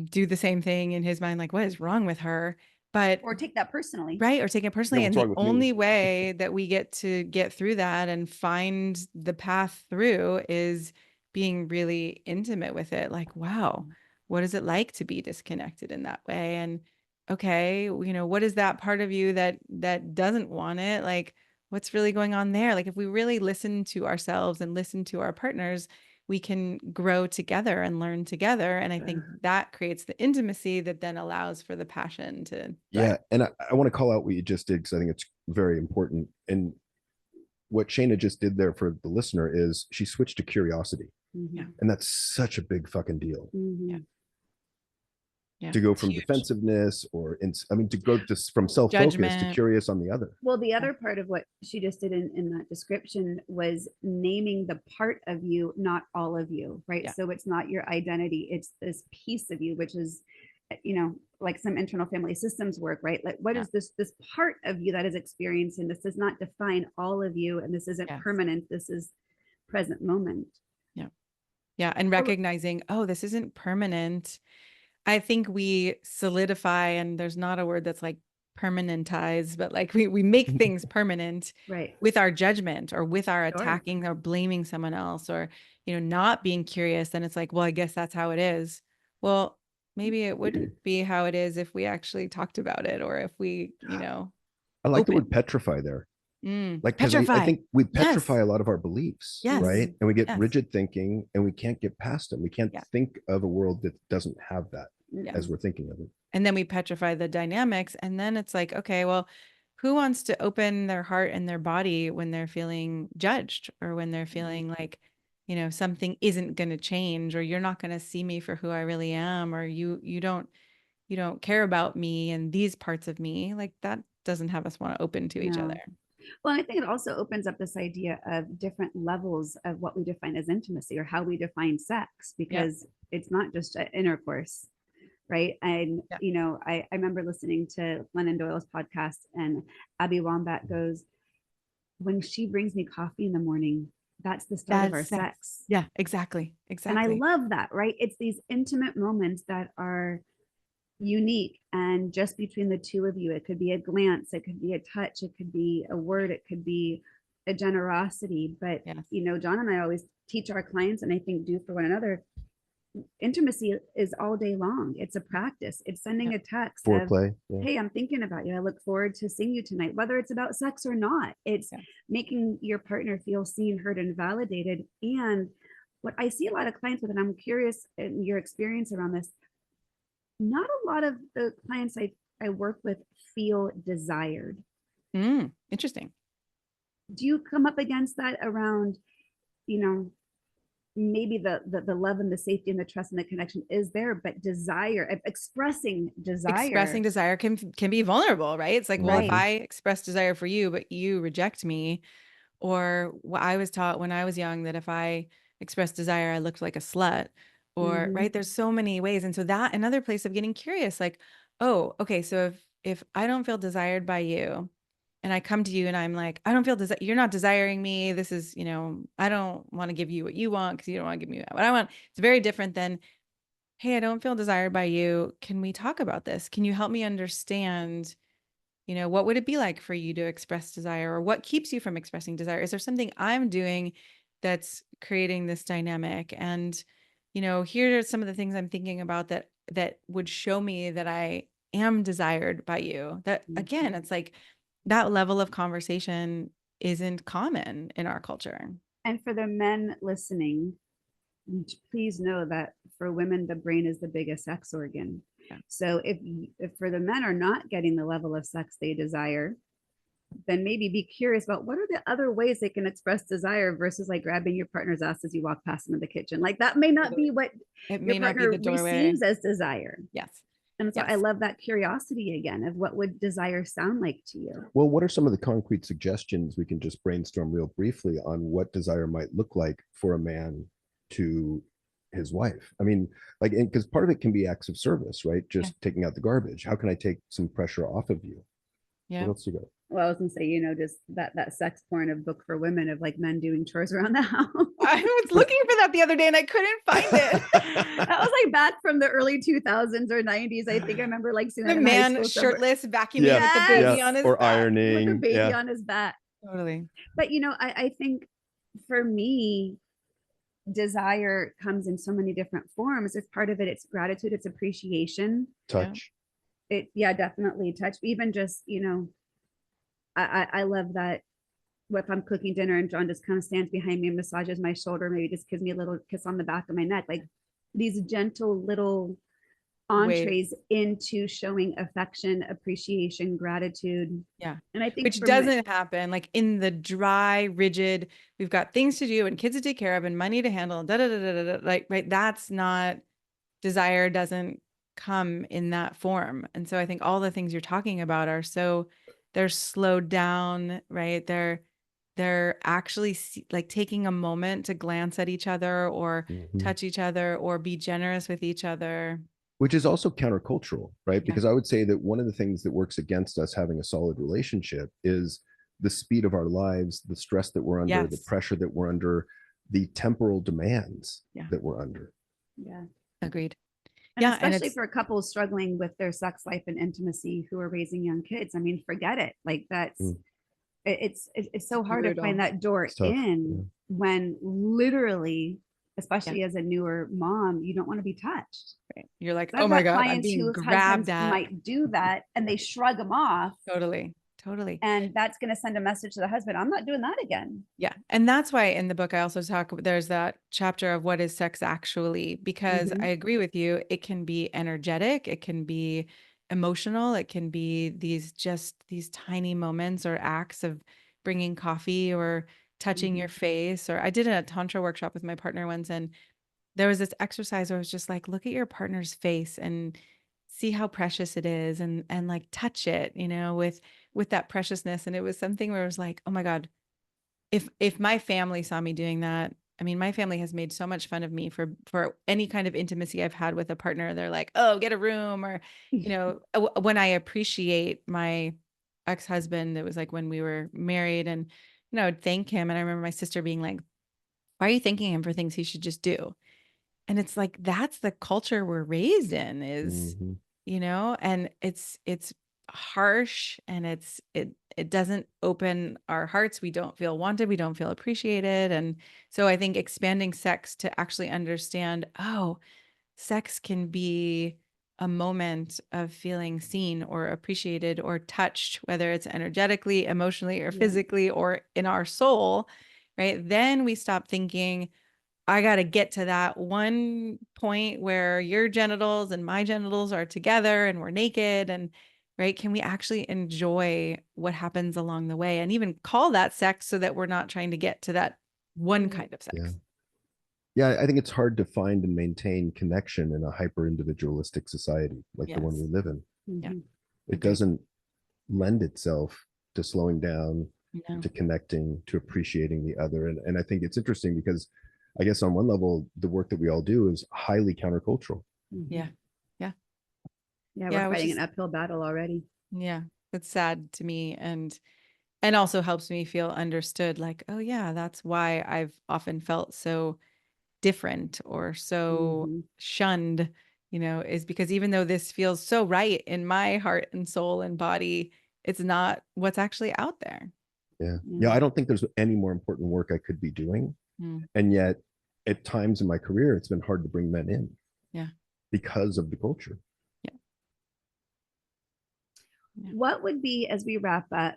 do the same thing in his mind, like, what is wrong with her? But Or take that personally. right, or take it personally. Yeah, And what's the wrong with me? only way that we get to get through that and find the path through is being really intimate with it. Like, wow, what is it like to be disconnected in that way? And okay, you know, what is that part of you that doesn't want it? Like, what's really going on there? Like, if we really listen to ourselves and listen to our partners, we can grow together and learn together. And I think that creates the intimacy that then allows for the passion to Yeah. thrive. And I want to call out what you just did because I think it's very important. And what Shana just did there for the listener is she switched to curiosity. Mm-hmm. And that's such a big fucking deal. Mm-hmm. Yeah. Yeah, to go it's from huge. defensiveness or to go just from self-focus to Judgment. curious on the other. Well, the other part of what she just did in that description was naming the part of you, not all of you, right? Yeah. So it's not your identity, it's this piece of you, which is, you know, like some internal family systems work, right? Like what is this part of you that is experiencing? This does not define all of you, and this isn't Yes. permanent. This is present moment. Yeah. And recognizing, oh, this isn't permanent. I think we solidify, and there's not a word that's like permanentize, but like we make things permanent Right. with our judgment or with our Sure. attacking or blaming someone else or, you know, not being curious. Then it's like, well, I guess that's how it is. Well, maybe it wouldn't be how it is if we actually talked about it or if we, you know, I like the open. word petrify there. Like, because Petrify. I think we petrify Yes. a lot of our beliefs, Yes. right? And we get Yes. rigid thinking and we can't get past them. We can't Yeah. think of a world that doesn't have that Yeah. as we're thinking of it. And then we petrify the dynamics. And then it's like, okay, well, who wants to open their heart and their body when they're feeling judged or when they're feeling like, you know, something isn't going to change or you're not going to see me for who I really am or you don't care about me and these parts of me. Like that doesn't have us want to open to each No. other. Well, I think it also opens up this idea of different levels of what we define as intimacy or how we define sex, because it's not just an intercourse, right? And, you know, I remember listening to Glennon Doyle's podcast and Abby Wambach goes, when she brings me coffee in the morning, that's the start of our sex. Yeah, exactly. And I love that, right? It's these intimate moments that are unique and just between the two of you. It could be a glance, it could be a touch, it could be a word, it could be a generosity. But you know, John and I always teach our clients, and I think do for one another, intimacy is all day long. It's a practice. It's sending a text Foreplay. Of, hey, I'm thinking about you. I look forward to seeing you tonight, whether it's about sex or not. It's making your partner feel seen, heard, and validated. And what I see a lot of clients with, and I'm curious in your experience around this, not a lot of the clients I work with feel desired. Interesting. Do you come up against that around, you know, maybe the love and the safety and the trust and the connection is there, but expressing desire can be vulnerable, right? It's like, well, if I express desire for you, but you reject me, or what I was taught when I was young, that if I expressed desire, I looked like a slut, or right. There's so many ways. And so that another place of getting curious, like, oh, okay. So if I don't feel desired by you and I come to you and I'm like, I don't feel you're not desiring me. This is, you know, I don't want to give you what you want because you don't want to give me what I want. It's very different than, hey, I don't feel desired by you. Can we talk about this? Can you help me understand, what would it be like for you to express desire, or what keeps you from expressing desire? Is there something I'm doing that's creating this dynamic? And, here are some of the things I'm thinking about that would show me that I am desired by you. That, again, it's like that level of conversation isn't common in our culture. And for the men listening, please know that for women, the brain is the biggest sex organ. Yeah. So if for the men are not getting the level of sex they desire, then maybe be curious about what are the other ways they can express desire versus like grabbing your partner's ass as you walk past them in the kitchen. Like that may not be what It your may not be partner the doorway. receives as desire. Yes. And so Yes. I love that curiosity again of what would desire sound like to you. Well, what are some of the concrete suggestions we can just brainstorm real briefly on what desire might look like for a man to his wife? I mean, like, because part of it can be acts of service, right? Just taking out the garbage. How can I take some pressure off of you? Yeah. What else you got? Well, I was gonna say, just that sex porn of book for women of like men doing chores around the house. I was looking for that the other day and I couldn't find it. That was like back from the early 2000s or 90s. I think I remember like seeing The that in high man school shirtless vacuuming Yeah. with the baby Yes. on his or back. ironing. with a baby Yeah. on his back. Totally. But I think for me, desire comes in so many different forms. It's part of it. It's gratitude. It's appreciation. Touch. Definitely touch. Even just, I love that if I'm cooking dinner and John just kind of stands behind me and massages my shoulder, maybe just gives me a little kiss on the back of my neck, like these gentle little entrees into showing affection, appreciation, gratitude. Yeah. And I think which doesn't happen like in the dry, rigid, we've got things to do and kids to take care of and money to handle and like, right. That's not desire, doesn't come in that form. And so I think all the things you're talking about they're slowed down, right? They're actually like taking a moment to glance at each other or touch each other or be generous with each other. Which is also countercultural, right? Because I would say that one of the things that works against us having a solid relationship is the speed of our lives, the stress that we're under, the pressure that we're under, the temporal demands that we're under. Yeah. Agreed. And especially for couples struggling with their sex life and intimacy who are raising young kids. I mean, forget it. Like it's so hard to find that door in when literally, especially as a newer mom, you don't want to be touched. Right. You're like, oh my God, I'm being grabbed at. Might do that and they shrug them off. Totally. And that's going to send a message to the husband. I'm not doing that again. Yeah. And that's why in the book, I also there's that chapter of what is sex actually, because I agree with you. It can be energetic. It can be emotional. It can be these tiny moments or acts of bringing coffee or touching your face. Or I did a tantra workshop with my partner once, and there was this exercise where I was just like, look at your partner's face and see how precious it is and like touch it, with that preciousness. And it was something where it was like, oh my God, if my family saw me doing that, I mean, my family has made so much fun of me for any kind of intimacy I've had with a partner. They're like, oh, get a room, or, when I appreciate my ex-husband, it was like when we were married, and, I would thank him. And I remember my sister being like, why are you thanking him for things he should just do? And it's like, that's the culture we're raised in is, and it's harsh, and it doesn't open our hearts. We don't feel wanted. We don't feel appreciated. And so I think expanding sex to actually understand, oh, sex can be a moment of feeling seen or appreciated or touched, whether it's energetically, emotionally, or physically, or in our soul, right? Then we stop thinking, I got to get to that one point where your genitals and my genitals are together and we're naked, and right. Can we actually enjoy what happens along the way and even call that sex, so that we're not trying to get to that one kind of sex? Yeah, I think it's hard to find and maintain connection in a hyper individualistic society like the one we live in. Yeah. It doesn't lend itself to slowing down, to connecting, to appreciating the other. And I think it's interesting because I guess on one level, the work that we all do is highly countercultural. Yeah. Yeah, we're fighting an uphill battle already. Yeah, it's sad to me, and also helps me feel understood. Like, oh yeah, that's why I've often felt so different or so shunned, is because even though this feels so right in my heart and soul and body, it's not what's actually out there. Yeah. I don't think there's any more important work I could be doing. And yet at times in my career, it's been hard to bring men in. Yeah. Because of the culture. Yeah. What would be, as we wrap up,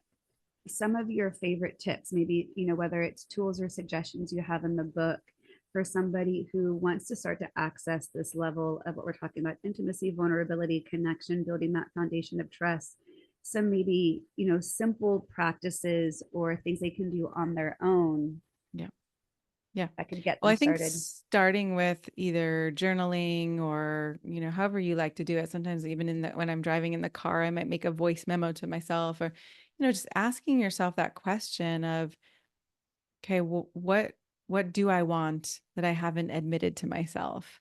some of your favorite tips, maybe, whether it's tools or suggestions you have in the book for somebody who wants to start to access this level of what we're talking about, intimacy, vulnerability, connection, building that foundation of trust, some maybe, simple practices or things they can do on their own. Yeah. I could get Well, them I think started. starting with either journaling or, however you like to do it. Sometimes even when I'm driving in the car, I might make a voice memo to myself, or, just asking yourself that question of, okay, well, what do I want that I haven't admitted to myself?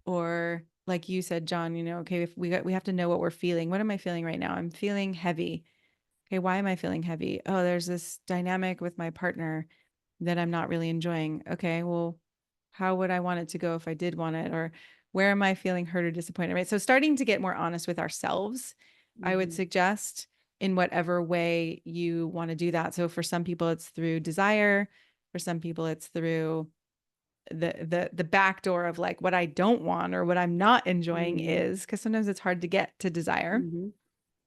Or like you said, John, okay, if we have to know what we're feeling. What am I feeling right now? I'm feeling heavy. Okay, why am I feeling heavy? Oh, there's this dynamic with my partner that I'm not really enjoying. Okay, well, how would I want it to go if I did want it? Or where am I feeling hurt or disappointed? Right. So starting to get more honest with ourselves, I would suggest, in whatever way you want to do that. So for some people, it's through desire. For some people, it's through the back door of like what I don't want or what I'm not enjoying is, because sometimes it's hard to get to desire.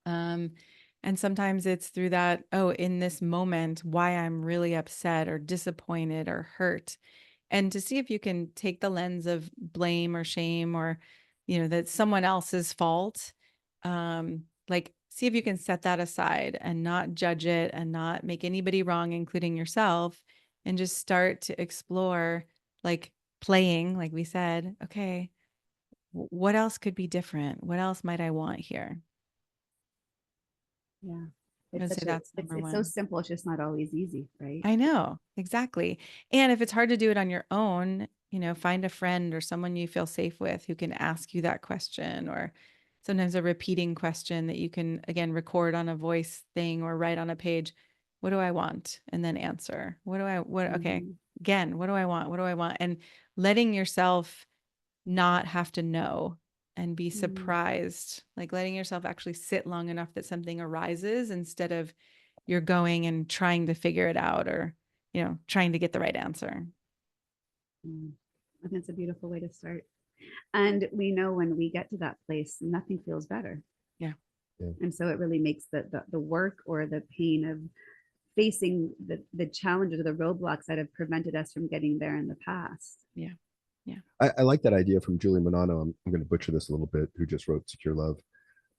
And sometimes it's through that, in this moment, why I'm really upset or disappointed or hurt. And to see if you can take the lens of blame or shame or, that's someone else's fault. Like, see if you can set that aside and not judge it and not make anybody wrong, including yourself, and just start to explore, like playing, like we said, okay, what else could be different? What else might I want here? Yeah. I'd say that's number It's one. so simple. It's just not always easy, right? I know, exactly. And if it's hard to do it on your own, find a friend or someone you feel safe with who can ask you that question, or sometimes a repeating question that you can, again, record on a voice thing or write on a page. What do I want? And then answer. Okay. Again, what do I want? What do I want? And letting yourself not have to know and be surprised, like letting yourself actually sit long enough that something arises instead of you're going and trying to figure it out or, trying to get the right answer. I think it's a beautiful way to start. And we know when we get to that place, nothing feels better. Yeah. And so it really makes the work or the pain of facing the challenges or the roadblocks that have prevented us from getting there in the past. Yeah. I like that idea from Julie Monano. I'm going to butcher this a little bit, who just wrote Secure Love.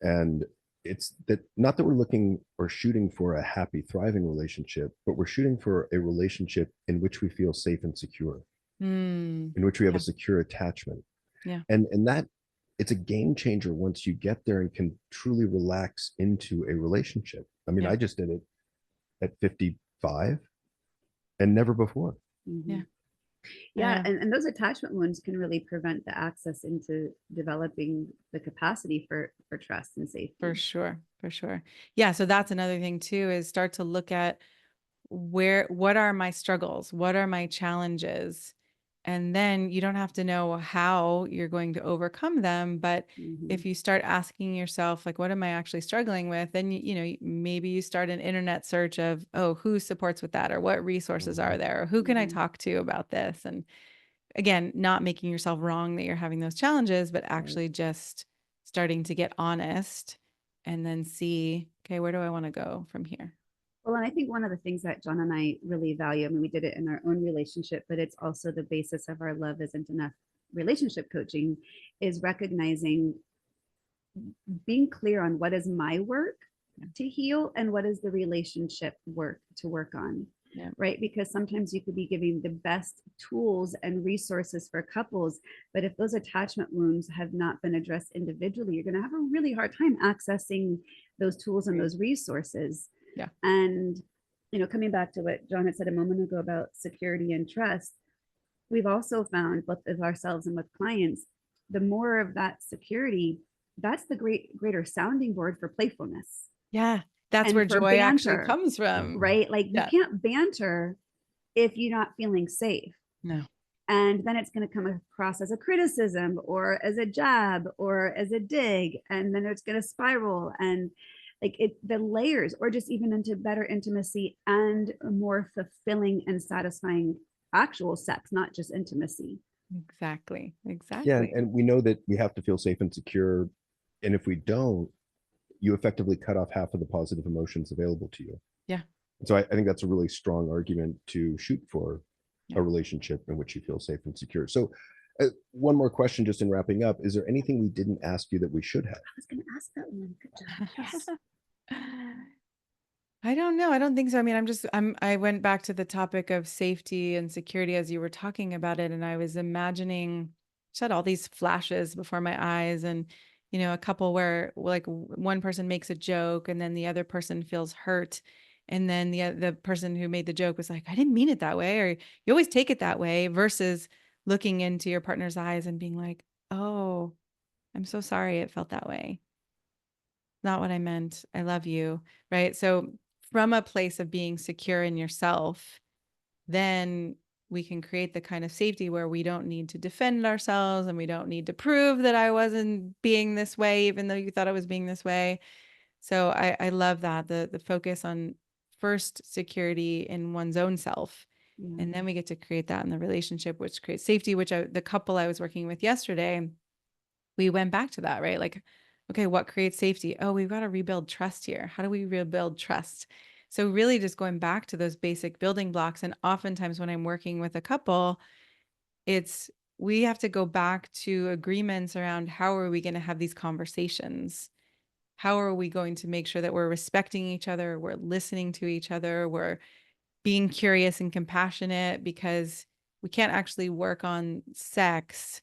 And it's that not that we're looking or shooting for a happy, thriving relationship, but we're shooting for a relationship in which we feel safe and secure, in which we have a secure attachment. Yeah. And that it's a game changer once you get there and can truly relax into a relationship. I mean, I just did it at 55 and never before. Yeah. And those attachment wounds can really prevent the access into developing the capacity for trust and safety. For sure. Yeah. So that's another thing too, is start to look at what are my struggles? What are my challenges? And then you don't have to know how you're going to overcome them. But if you start asking yourself, like, what am I actually struggling with? Then, maybe you start an internet search of, who supports with that, or what resources are there, or who can I talk to about this? And again, not making yourself wrong that you're having those challenges, but actually just starting to get honest and then see, okay, where do I want to go from here? Well, and I think one of the things that John and I really value, I mean, we did it in our own relationship, but it's also the basis of our Love Isn't Enough relationship coaching, is recognizing, being clear on what is my work to heal and what is the relationship work to work on. Right? Because sometimes you could be giving the best tools and resources for couples, but if those attachment wounds have not been addressed individually, you're going to have a really hard time accessing those tools and those resources. And, coming back to what John had said a moment ago about security and trust, we've also found, both of ourselves and with clients, the more of that security, that's the greater sounding board for playfulness. Yeah. That's and where joy banter, actually comes from. Right? Like you can't banter if you're not feeling safe. No. And then it's going to come across as a criticism or as a jab or as a dig. And then it's going to spiral and like the layers, or just even into better intimacy and more fulfilling and satisfying actual sex, not just intimacy. Exactly. Yeah, Exactly. and we know that we have to feel safe and secure. And if we don't, you effectively cut off half of the positive emotions available to you. Yeah. So I think that's a really strong argument to shoot for Yeah. a relationship in which you feel safe and secure. So one more question, just in wrapping up, is there anything we didn't ask you that we should have? I was going to ask that one. Good job. Yes. I don't know. I don't think so. I mean, I went back to the topic of safety and security as you were talking about it. And I was imagining, just had all these flashes before my eyes, and, a couple where like one person makes a joke and then the other person feels hurt. And then the person who made the joke was like, I didn't mean it that way. Or you always take it that way, versus looking into your partner's eyes and being like, oh, I'm so sorry it felt that way. Not what I meant. I love you. Right. So from a place of being secure in yourself, then we can create the kind of safety where we don't need to defend ourselves and we don't need to prove that I wasn't being this way, even though you thought I was being this way. So I love that, the focus on first security in one's own self. Yeah. And then we get to create that in the relationship, which creates safety, which the couple I was working with yesterday, we went back to that, right? Like, okay, what creates safety? Oh, we've got to rebuild trust here. How do we rebuild trust? So really just going back to those basic building blocks. And oftentimes when I'm working with a couple, we have to go back to agreements around how are we going to have these conversations? How are we going to make sure that we're respecting each other, we're listening to each other, we're being curious and compassionate, because we can't actually work on sex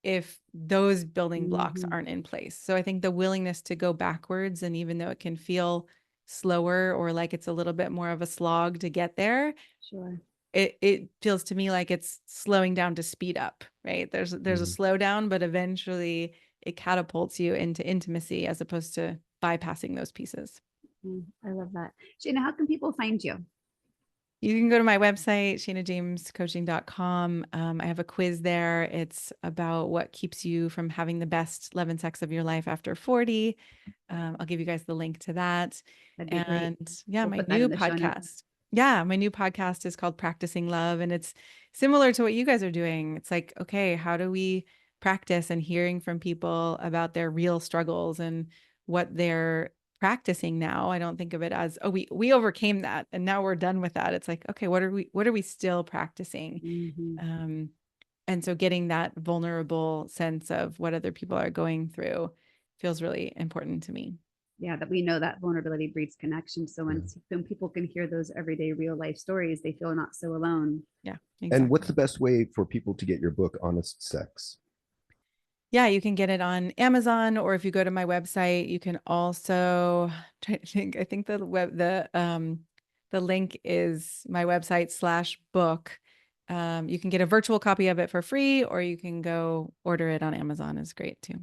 if those building blocks aren't in place. So I think the willingness to go backwards, and even though it can feel slower or like it's a little bit more of a slog to get there, Sure. it feels to me like it's slowing down to speed up, right? There's a slowdown, but eventually it catapults you into intimacy as opposed to bypassing those pieces. I love that. Shana, how can people find you? You can go to my website, shanajamescoaching.com. I have a quiz there. It's about what keeps you from having the best love and sex of your life after 40. I'll give you guys the link to that. That'd be great. Yeah, We'll my put that new in the show notes. podcast. Yeah, my new podcast is called Practicing Love. And it's similar to what you guys are doing. It's like, okay, how do we practice, and hearing from people about their real struggles and what they're practicing now. I don't think of it as, oh, we overcame that and now we're done with that. It's like, okay, what are we still practicing? And so getting that vulnerable sense of what other people are going through feels really important to me. Yeah, that we know that vulnerability breeds connection. So when people can hear those everyday real life stories, they feel not so alone. Yeah, exactly. And what's the best way for people to get your book, Honest Sex? Yeah, you can get it on Amazon, or if you go to my website, you can also I think the link is my website /book. You can get a virtual copy of it for free, or you can go order it on Amazon. Is great too.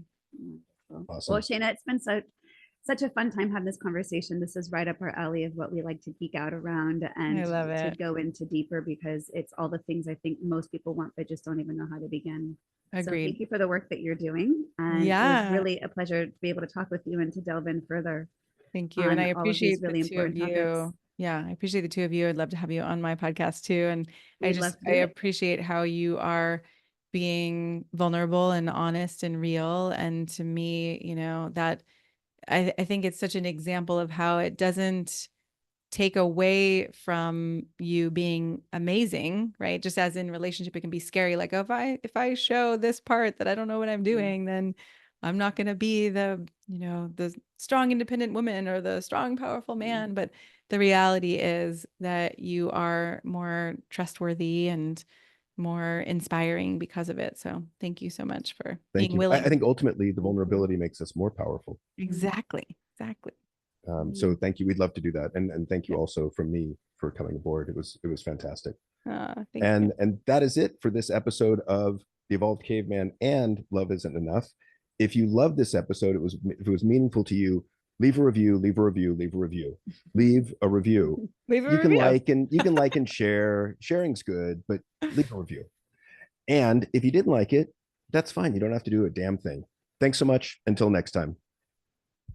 Awesome. Well, Shana, it's been such a fun time having this conversation. This is right up our alley of what we like to geek out around and I love to it. go into deeper, because it's all the things I think most people want, but just don't even know how to begin. Agreed. So thank you for the work that you're doing. And it was really a pleasure to be able to talk with you and to delve in further. Thank you. And I appreciate really the two of you. Topics. Yeah, I appreciate the two of you. I'd love to have you on my podcast too. And I appreciate how you are being vulnerable and honest and real. And to me, that I think it's such an example of how it doesn't take away from you being amazing, right? Just as in relationship, it can be scary. Like, oh, if I show this part that I don't know what I'm doing, then I'm not going to be the strong, independent woman or the strong, powerful man. But the reality is that you are more trustworthy and more inspiring because of it. So thank you so much for being willing. I think ultimately the vulnerability makes us more powerful. Exactly. So thank you. We'd love to do that. And thank you also from me for coming aboard. It was fantastic. Thank you. And that is it for this episode of The Evolved Caveman and Love Isn't Enough. If you love this episode, if it was meaningful to you, leave a review. Leave a review. Leave a you review. Can like and share. Sharing's good, but leave a review. And if you didn't like it, that's fine. You don't have to do a damn thing. Thanks so much. Until next time.